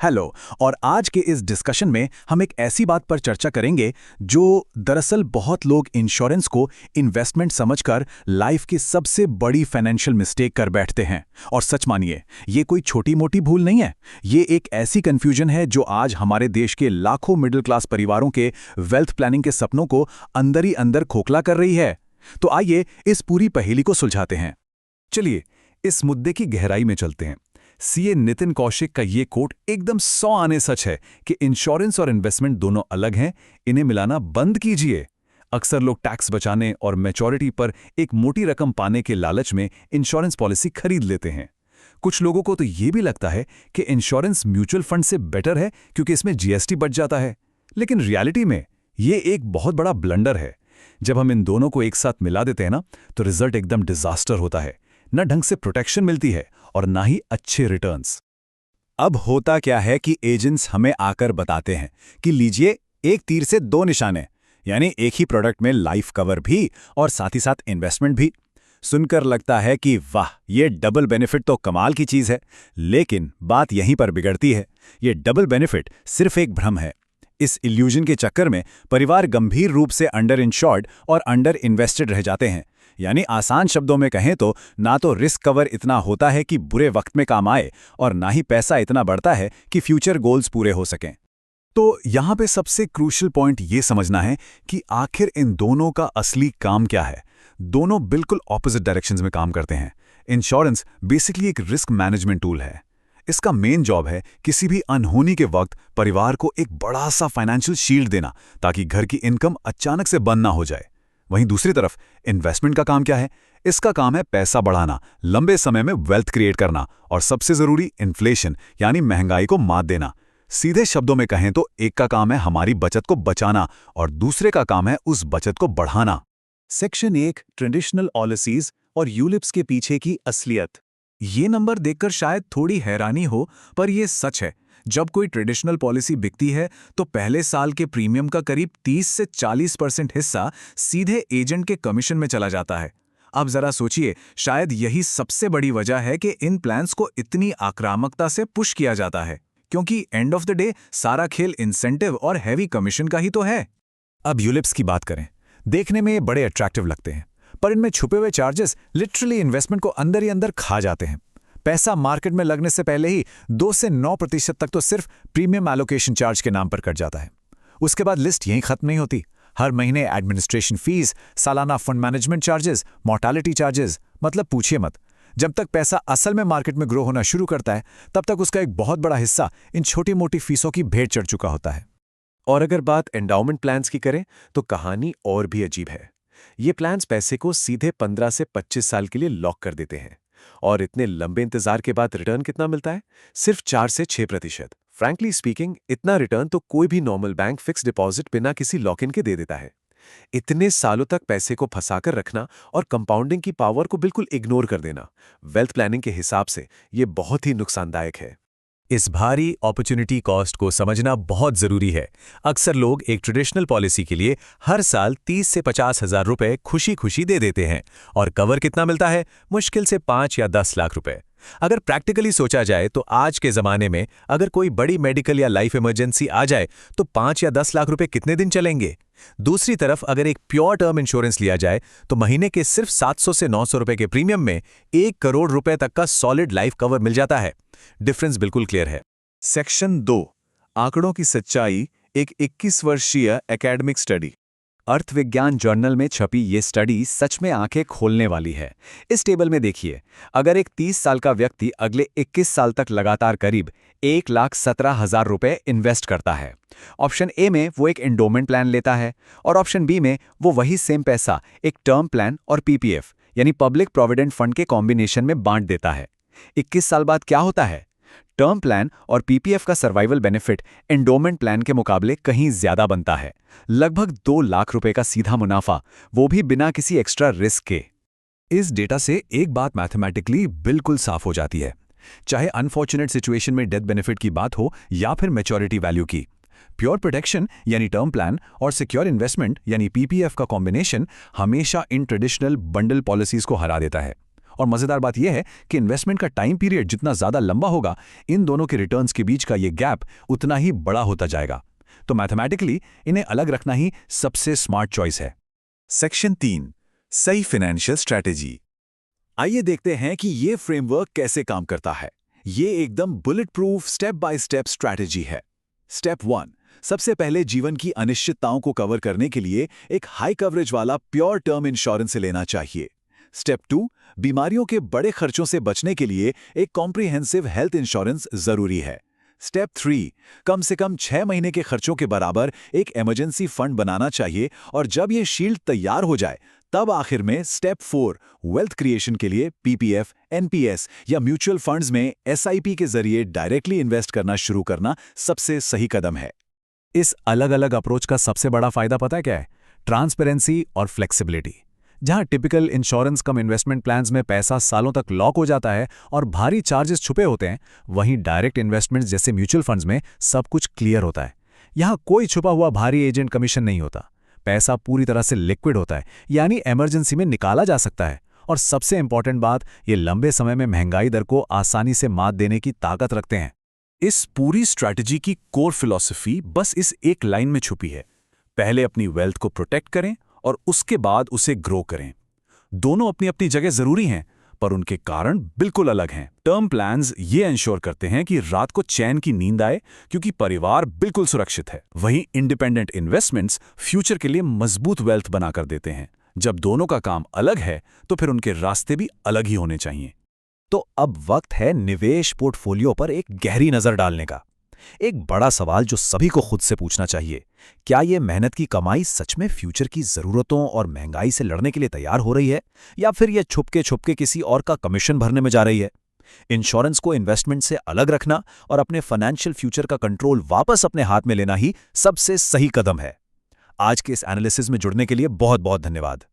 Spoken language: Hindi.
हेलो। और आज के इस डिस्कशन में हम एक ऐसी बात पर चर्चा करेंगे जो दरअसल बहुत लोग इंश्योरेंस को इन्वेस्टमेंट समझकर लाइफ की सबसे बड़ी फाइनेंशियल मिस्टेक कर बैठते हैं। और सच मानिए, ये कोई छोटी मोटी भूल नहीं है। ये एक ऐसी कंफ्यूजन है जो आज हमारे देश के लाखों मिडिल क्लास परिवारों के वेल्थ प्लानिंग के सपनों को अंदर ही अंदर खोखला कर रही है। तो आइए इस पूरी पहेली को सुलझाते हैं। चलिए इस मुद्दे की गहराई में चलते हैं। सीए नितिन कौशिक का ये कोट एकदम 100 आने सच है कि इंश्योरेंस और इन्वेस्टमेंट दोनों अलग हैं, इन्हें मिलाना बंद कीजिए। अक्सर लोग टैक्स बचाने और मैच्योरिटी पर एक मोटी रकम पाने के लालच में इंश्योरेंस पॉलिसी खरीद लेते हैं। कुछ लोगों को तो ये भी लगता है कि इंश्योरेंस म्यूचुअल फंड से बेटर है क्योंकि इसमें जीएसटी बच जाता है। लेकिन रियलिटी में ये एक बहुत बड़ा ब्लंडर है। जब हम इन दोनों को एक साथ मिला देते हैं ना, तो रिजल्ट एकदम डिजास्टर होता है। न ढंग से प्रोटेक्शन मिलती है और ना ही अच्छे रिटर्न्स। अब होता क्या है कि एजेंट्स हमें आकर बताते हैं कि लीजिए, एक तीर से दो निशाने, यानी एक ही प्रोडक्ट में लाइफ कवर भी और साथ ही साथ इन्वेस्टमेंट भी। सुनकर लगता है कि वाह, ये डबल बेनिफिट तो कमाल की चीज है। लेकिन बात यहीं पर बिगड़ती है। ये डबल बेनिफिट सिर्फ एक भ्रम है। इस इल्यूजन के चक्कर में परिवार गंभीर रूप से अंडर इंश्योर्ड और अंडर इन्वेस्टेड रह जाते हैं। यानी आसान शब्दों में कहें तो ना तो रिस्क कवर इतना होता है कि बुरे वक्त में काम आए, और ना ही पैसा इतना बढ़ता है कि फ्यूचर गोल्स पूरे हो सकें। तो यहाँ पे सबसे क्रूशियल पॉइंट ये समझना है कि आखिर इन दोनों का असली काम क्या है। दोनों बिल्कुल ऑपोजिट डायरेक्शंस में काम करते हैं। इंश्योरेंस बेसिकली एक रिस्क मैनेजमेंट टूल है। इसका मेन जॉब है किसी भी अनहोनी के वक्त परिवार को एक बड़ा सा फाइनेंशियल शील्ड देना, ताकि घर की इनकम अचानक से बंद ना हो जाए। वहीं दूसरी तरफ इन्वेस्टमेंट का काम क्या है? इसका काम है पैसा बढ़ाना, लंबे समय में वेल्थ क्रिएट करना, और सबसे जरूरी इन्फ्लेशन यानी महंगाई को मात देना। सीधे शब्दों में कहें तो एक का काम है हमारी बचत को बचाना और दूसरे का काम है उस बचत को बढ़ाना। सेक्शन 1, ट्रेडिशनल पॉलिसीज और यूलिप्स के पीछे की असलियत। ये नंबर देखकर शायद थोड़ी हैरानी हो, पर यह सच है। जब कोई ट्रेडिशनल पॉलिसी बिकती है तो पहले साल के प्रीमियम का करीब 30 से 40% हिस्सा सीधे एजेंट के कमीशन में चला जाता है। अब जरा सोचिए, शायद यही सबसे बड़ी वजह है कि इन प्लान्स को इतनी आक्रामकता से पुश किया जाता है, क्योंकि एंड ऑफ द डे सारा खेल इंसेंटिव और हैवी कमीशन का ही तो है। अब यूलिप्स की बात करें। देखने में ये बड़े अट्रैक्टिव लगते हैं, पर इनमें छुपे हुए चार्जेस लिटरली इन्वेस्टमेंट को अंदर ही अंदर खा जाते हैं। पैसा मार्केट में लगने से पहले ही 2 से 9% तक तो सिर्फ प्रीमियम एलोकेशन चार्ज के नाम पर कट जाता है। उसके बाद लिस्ट यहीं खत्म नहीं होती। हर महीने एडमिनिस्ट्रेशन फीस, सालाना fund management charges, mortality charges, मतलब पूछिए मत। जब तक पैसा असल में मार्केट में ग्रो होना शुरू करता है, तब तक उसका एक बहुत बड़ा हिस्सा इन छोटी मोटी फीसों की भेंट चढ़ चुका होता है। और अगर बात एंडाउमेंट प्लान्स की करें तो कहानी और भी अजीब है। ये प्लान्स पैसे को सीधे 15 से 25 साल के लिए लॉक कर देते हैं, और इतने लंबे इंतजार के बाद रिटर्न कितना मिलता है? सिर्फ 4 से 6%। फ्रैंकली स्पीकिंग, इतना रिटर्न तो कोई भी नॉर्मल बैंक फिक्स डिपॉजिट बिना किसी लॉक इन के दे देता है। इतने सालों तक पैसे को फंसाकर रखना और कंपाउंडिंग की पावर को बिल्कुल इग्नोर कर देना, वेल्थ प्लानिंग के हिसाब से ये बहुत ही नुकसानदायक है। इस भारी अपॉर्चुनिटी कॉस्ट को समझना बहुत जरूरी है। अक्सर लोग एक ट्रेडिशनल पॉलिसी के लिए हर साल 30 से 50 हजार रुपए खुशी खुशी दे देते हैं, और कवर कितना मिलता है? मुश्किल से 5 या 10 लाख रुपए। अगर प्रैक्टिकली सोचा जाए तो आज के जमाने में अगर कोई बड़ी मेडिकल या लाइफ इमरजेंसी आ जाए तो 5 या 10 लाख रुपए कितने दिन चलेंगे? दूसरी तरफ अगर एक प्योर टर्म इंश्योरेंस लिया जाए तो महीने के सिर्फ 700 से 900 रुपए के प्रीमियम में 1 करोड़ रुपए तक का सॉलिड लाइफ कवर मिल जाता है। डिफरेंस बिल्कुल क्लियर है। सेक्शन 2, आंकड़ों की सच्चाई, एक 21 वर्षीय एकेडमिक स्टडी। अर्थविज्ञान जर्नल में छपी ये स्टडी सच में आंखें खोलने वाली है। इस टेबल में देखिए, अगर एक 30 साल का व्यक्ति अगले 21 साल तक लगातार करीब 1,17,000 रुपए इन्वेस्ट करता है, ऑप्शन ए में वो एक एंडोमेंट प्लान लेता है, और ऑप्शन बी में वो वही सेम पैसा एक टर्म प्लान और पीपीएफ यानी पब्लिक प्रोविडेंट फंड के कॉम्बिनेशन में बांट देता है, 21 साल बाद क्या होता है? टर्म प्लान और पीपीएफ का सर्वाइवल बेनिफिट एंडोमेंट प्लान के मुकाबले कहीं ज्यादा बनता है। लगभग 2 लाख रुपए का सीधा मुनाफा, वो भी बिना किसी एक्स्ट्रा रिस्क के। इस डेटा से एक बात मैथमेटिकली बिल्कुल साफ हो जाती है। चाहे अनफॉर्चुनेट सिचुएशन में डेथ बेनिफिट की बात हो या फिर मैच्योरिटी वैल्यू की, प्योर प्रोटेक्शन यानी टर्म प्लान और सिक्योर इन्वेस्टमेंट यानी पीपीएफ का कॉम्बिनेशन हमेशा इन ट्रेडिशनल बंडल पॉलिसीज को हरा देता है। और मज़ेदार बात यह है कि इन्वेस्टमेंट का टाइम पीरियड जितना ज़्यादा लंबा होगा, इन दोनों के रिटर्न्स के बीच का ये गैप उतना ही बड़ा होता जाएगा। तो मैथमेटिकली इन्हें अलग रखना ही सबसे स्मार्ट चॉइस है। सेक्शन 3, सही फाइनेंशियल स्ट्रैटेजी। आइए देखते हैं कि ये फ्रेमवर्क कैसे काम करता है। ये एकदम bullet proof step by step strategy है। स्टेप 1, सबसे पहले जीवन की अनिश्चितताओं को कवर करने के लिए एक हाई कवरेज वाला प्योर टर्म इंश्योरेंस लेना चाहिए। स्टेप 2, बीमारियों के बड़े खर्चों से बचने के लिए एक कॉम्प्रिहेंसिव हेल्थ इंश्योरेंस जरूरी है। स्टेप 3, कम से कम 6 महीने के खर्चों के बराबर एक इमरजेंसी फंड बनाना चाहिए, और जब ये शील्ड तैयार हो जाए तब आखिर में स्टेप 4, वेल्थ क्रिएशन के लिए पीपीएफ, एनपीएस या म्यूचुअल फंड्स में एसआईपी के जरिए डायरेक्टली इन्वेस्ट करना शुरू करना सबसे सही कदम है। इस अलग अलग अप्रोच का सबसे बड़ा फायदा पता है क्या है? ट्रांसपेरेंसी और फ्लेक्सिबिलिटी। जहां टिपिकल इंश्योरेंस कम इन्वेस्टमेंट प्लान्स में पैसा सालों तक लॉक हो जाता है और भारी चार्जेस छुपे होते हैं, वहीं डायरेक्ट इन्वेस्टमेंट्स जैसे म्यूचुअल फंड्स में सब कुछ क्लियर होता है। यहां कोई छुपा हुआ भारी एजेंट कमीशन नहीं होता। पैसा पूरी तरह से लिक्विड होता है, यानी इमरजेंसी में निकाला जा सकता है। और सबसे इंपॉर्टेंट बात, ये लंबे समय में महंगाई दर को आसानी से मात देने की ताकत रखते हैं। इस पूरी स्ट्रैटेजी की कोर फिलॉसफी बस इस एक लाइन में छुपी है। पहले अपनी वेल्थ को प्रोटेक्ट करें और उसके बाद उसे ग्रो करें। दोनों अपनी अपनी जगह जरूरी हैं, पर उनके कारण बिल्कुल अलग हैं। टर्म प्लान्स ये इंश्योर करते हैं कि रात को चैन की नींद आए, क्योंकि परिवार बिल्कुल सुरक्षित है। वहीं इंडिपेंडेंट इन्वेस्टमेंट्स फ्यूचर के लिए मजबूत वेल्थ बनाकर देते हैं। जब दोनों का काम अलग है, तो फिर उनके रास्ते भी अलग ही होने चाहिए। तो अब वक्त है निवेश पोर्टफोलियो पर एक गहरी नजर डालने का। एक बड़ा सवाल जो सभी को खुद से पूछना चाहिए, क्या ये मेहनत की कमाई सच में फ्यूचर की जरूरतों और महंगाई से लड़ने के लिए तैयार हो रही है, या फिर ये छुपके किसी और का कमीशन भरने में जा रही है? इंश्योरेंस को इन्वेस्टमेंट से अलग रखना और अपने फाइनेंशियल फ्यूचर का कंट्रोल वापस अपने हाथ में लेना ही सबसे सही कदम है। आज के इस एनालिसिस में जुड़ने के लिए बहुत बहुत धन्यवाद।